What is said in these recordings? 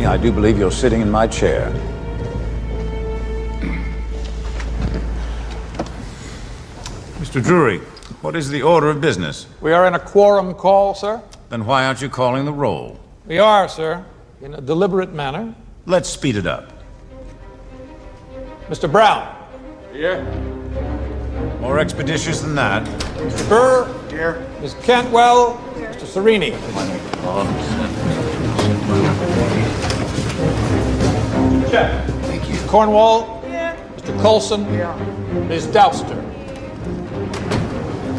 I do believe you're sitting in my chair. Mr. Drury, what is the order of business? We are in a quorum call, sir. Then why aren't you calling the roll? We are, sir, in a deliberate manner. Let's speed it up. Mr. Brown. Here. More expeditious than that. Mr. Burr. Here. Ms. Cantwell. Mr. Serini. Check. Thank you. Cornwall. Mr. Coulson. Ms. Dowster.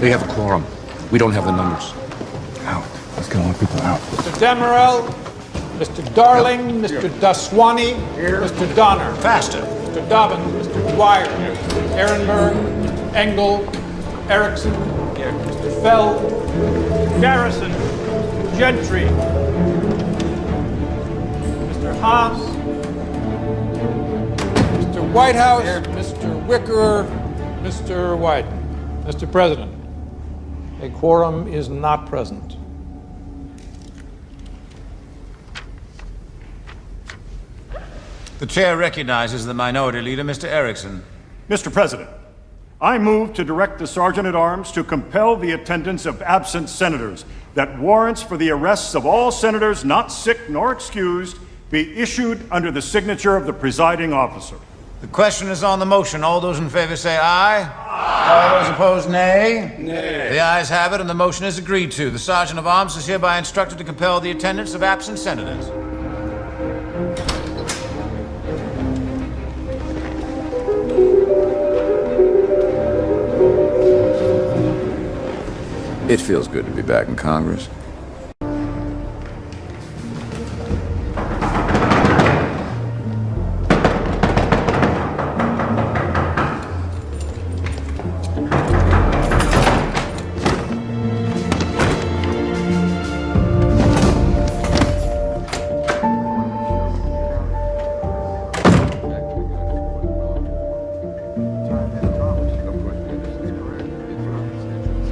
They have a quorum. We don't have the numbers. Out. Let's get more people out. Mr. Demerel. Mr. Darling. Mr. Daswani. Mr. Donner. Faster. Mr. Dobbins. Mr. Dwyer. Mr. Ehrenberg. Mr. Engel. Mr. Erickson. Mr. Fell. Garrison. Gentry. Mr. Haas. Mr. Whitehouse. Mr. Wicker. Mr. White. Mr. President, a quorum is not present. The chair recognizes the minority leader, Mr. Erickson. Mr. President, I move to direct the Sergeant-at-Arms to compel the attendance of absent senators, that warrants for the arrests of all senators not sick nor excused be issued under the signature of the presiding officer. The question is on the motion. All those in favor say aye. Aye. All those opposed, nay. Nay. The ayes have it, and the motion is agreed to. The Sergeant of Arms is hereby instructed to compel the attendance of absent senators. It feels good to be back in Congress.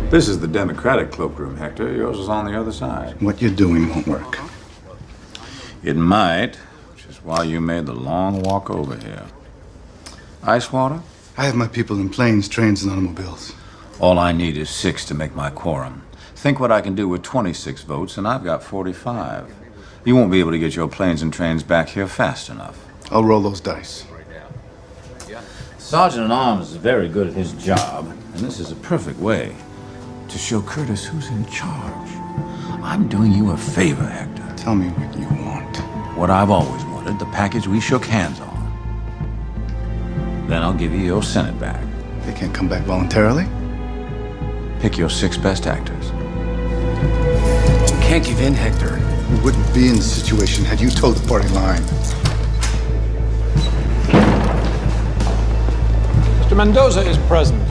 This is the Democratic cloakroom, Hector. Yours is on the other side. What you're doing won't work. It might, which is why you made the long walk over here. Ice water? I have my people in planes, trains, and automobiles. All I need is 6 to make my quorum. Think what I can do with 26 votes, and I've got 45. You won't be able to get your planes and trains back here fast enough. I'll roll those dice. Sergeant-at-Arms is very good at his job, and this is a perfect way to show Curtis who's in charge. I'm doing you a favor, Hector. Tell me what you want. What I've always wanted, the package we shook hands on. Then I'll give you your Senate back. They can't come back voluntarily? Pick your 6 best actors. You can't give in, Hector. We wouldn't be in this situation had you toed the party line. Mr. Mendoza is present.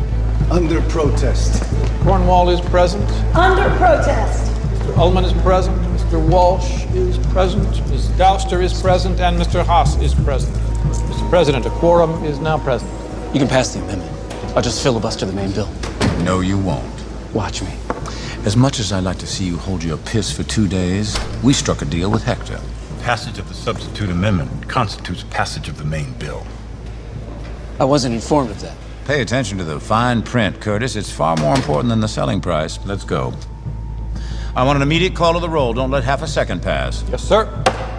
Under protest. Cornwall is present. Under protest. Mr. Ullman is present. Mr. Walsh is present. Ms. Dowster is present. And Mr. Haas is present. Mr. President, a quorum is now present. You can pass the amendment. I'll just filibuster the main bill. No, you won't. Watch me. As much as I'd like to see you hold your piss for 2 days, we struck a deal with Hector. Passage of the substitute amendment constitutes passage of the main bill. I wasn't informed of that. Pay attention to the fine print, Curtis. It's far more important than the selling price. Let's go. I want an immediate call of the roll. Don't let half a second pass. Yes, sir.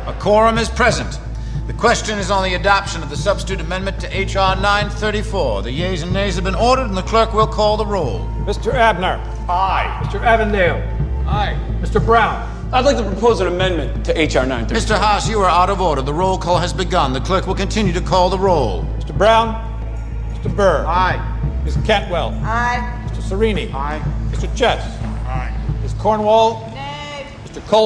A quorum is present. The question is on the adoption of the substitute amendment to H.R. 934. The yeas and nays have been ordered, and the clerk will call the roll. Mr. Abner. Aye. Mr. Avondale. Aye. Mr. Brown. I'd like to propose an amendment to H.R. 930. Mr. Haas, you are out of order. The roll call has begun. The clerk will continue to call the roll. Mr. Brown. Mr. Burr. Aye. Ms. Cantwell. Aye. Mr. Serini. Aye. Mr. Chess. Aye. Ms. Cornwall. Nay. Mr. Coulson.